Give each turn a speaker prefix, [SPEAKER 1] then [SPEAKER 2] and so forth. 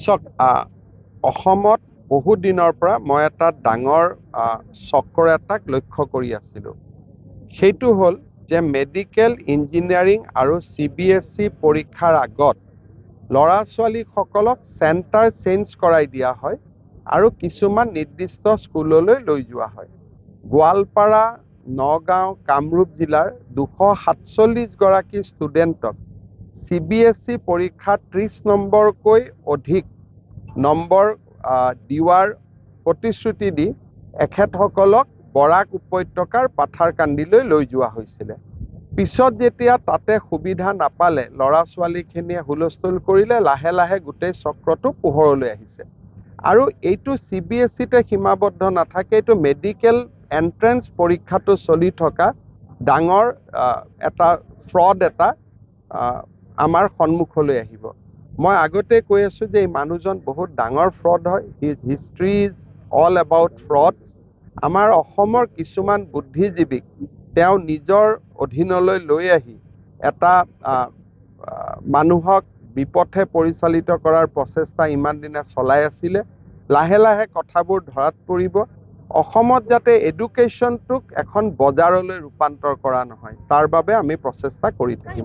[SPEAKER 1] চাওক অসমত বহু দিনৰ পৰা মই এটা ডাঙৰ চক্ৰ এটাক লক্ষ্য কৰি আছিলোঁ। সেইটো হ'ল যে মেডিকেল ইঞ্জিনিয়াৰিং আৰু CBSE পৰীক্ষাৰ আগত ল'ৰা ছোৱালীসকলক চেণ্টাৰ চেঞ্জ কৰাই দিয়া হয় আৰু কিছুমান নিৰ্দিষ্ট স্কুললৈ লৈ যোৱা হয়। গোৱালপাৰা, নগাঁও, কামৰূপ জিলাৰ 247 গৰাকী ষ্টুডেণ্টক CBSE পৰীক্ষাত 30 নম্বৰকৈ অধিক নম্বৰ দিয়াৰ প্ৰতিশ্ৰুতি দি এখেতসকলক বৰাক উপত্যকাৰ পাথাৰকান্দিলৈ লৈ যোৱা হৈছিলে। পিছত যেতিয়া তাতে সুবিধা নাপালে, ল'ৰা ছোৱালীখিনিয়ে হুলস্থুল কৰিলে, লাহে লাহে গোটেই চক্ৰটো পোহৰলৈ আহিছে। আৰু এইটো CBSEতে সীমাবদ্ধ নাথাকে, এইটো মেডিকেল এণ্ট্ৰেন্স পৰীক্ষাটো চলি থকা ডাঙৰ এটা ফ্ৰড এটা আমাৰ সন্মুখলৈ আহিব। মই আগতে কৈ আছোঁ যে এই মানুহজন বহুত ডাঙৰ ফ্ৰড হয়। His history is all about fraud. আমাৰ অসমৰ কিছুমান বুদ্ধিজীৱীক তেওঁ নিজৰ অধীনলৈ লৈ আহি এটা মানুহক বিপথে পৰিচালিত কৰাৰ প্ৰচেষ্টা ইমান দিনে চলাই আছিলে। লাহে লাহে কথাবোৰ ধৰাত পৰিব। অসমত যাতে এডুকেশ্যনটোক এখন বজাৰলৈ ৰূপান্তৰ কৰা নহয়, তাৰ বাবে আমি প্ৰচেষ্টা কৰি থাকিম।